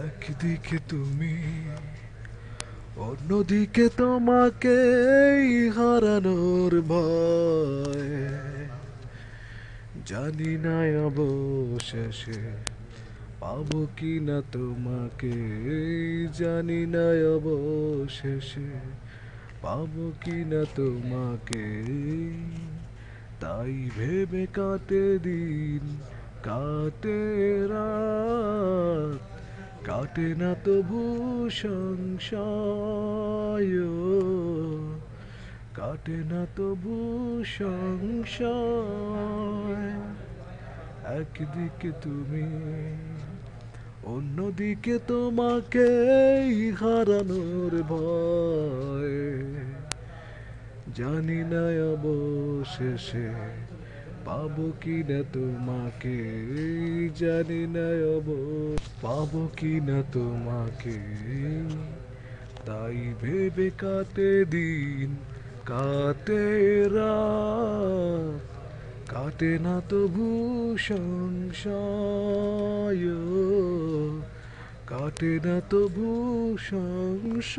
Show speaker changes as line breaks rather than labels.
একদিকে তুমি, অন্যদিকে তোমাকে হারানোর ভয়। জানি না অবশেষে পাবো কি না তোমাকে, জানি না অবশেষে পাবো কি না তোমাকে। তাই ভেবে কাটে দিন, কাটে রাত, কাটে না তবু সংশয়, কাটে না তবু সংশয়। একদিকে তুমি, অন্যদিকে তোমাকে হারানোর ভয়। জানি না অবশেষে পাবো কি না তোমাকে, জানি না পাবো কি না তোমাকে। তাই ভেবে কাটে দিন, কাটে রাত, কাটে না তবু সংশয়, কাটে না তবু সংশয়।